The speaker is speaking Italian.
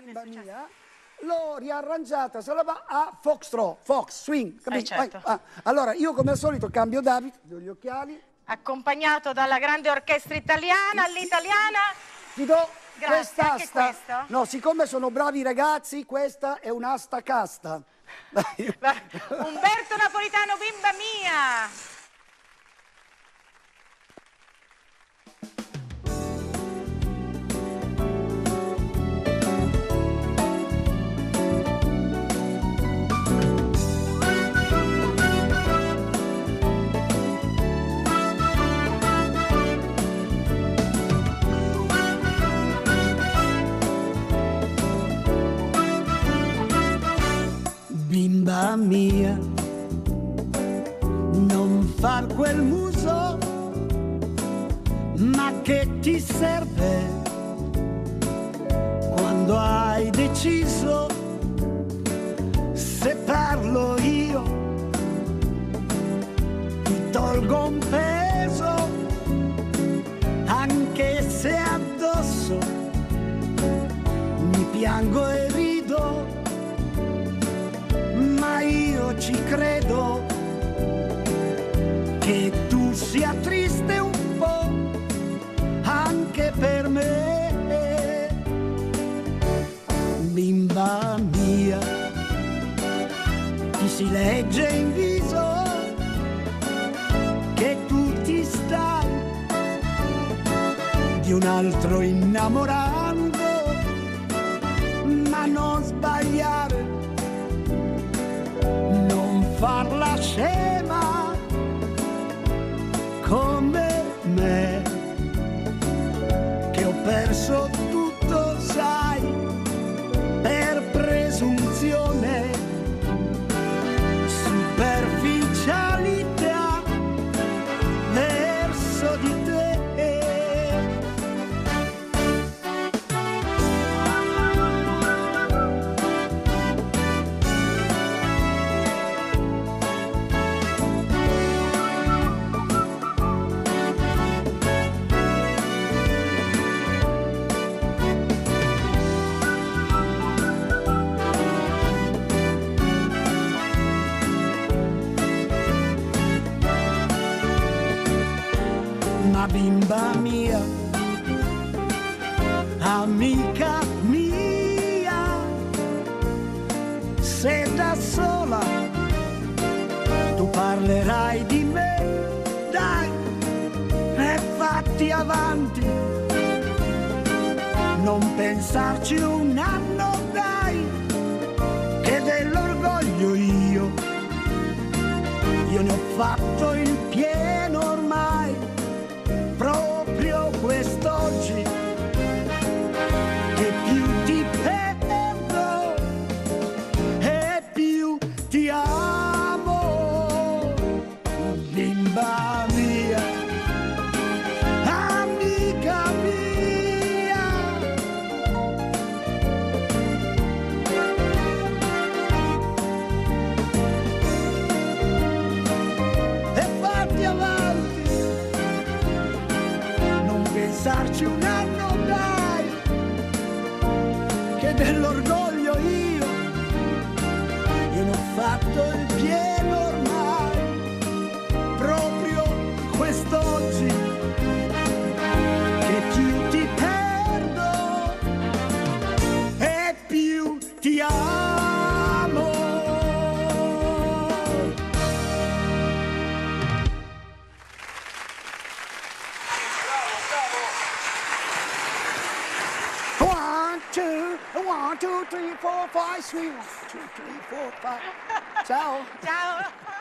bimba mia, l'ho riarrangiata a foxtrot, fox, swing, capito? Certo. Allora, io come al solito cambio d'abito, do gli occhiali. Accompagnato dalla grande orchestra italiana, all'italiana. Ti do Grazie, anche quest'asta. questo? No, siccome sono bravi ragazzi, questa è un'asta casta. Umberto Napolitano, bimba mia. Bimba mia, non far quel muso, ma che ti serve quando hai deciso? Se parlo io, ti tolgo un peso, anche se addosso mi piango e rido. Ma io ci credo che tu sia triste un po' anche per me. Bimba mia, ti si legge in viso che tu ti stai di un altro innamorando, ma non sbagliare, farla scema come me, che ho perso tutto, sai, per presunzione, superficialità verso di te. Bimba mia, amica mia, se da sola tu parlerai di me, dai, e fatti avanti, non pensarci un anno, dai, che dell'orgoglio io ne ho fatto il pieno ormai. Proprio quest'oggi che più ti perdo e più ti amo, bimba mia, amica mia. E fatti avanti, pensarci un anno, dai, che dell'orgoglio io ne ho fatto il pieno ormai. Proprio quest'oggi che più ti perdo e più ti amo. One, two, three, four, five, sweet. 1, 2, 3, 4, 5. Ciao. Ciao.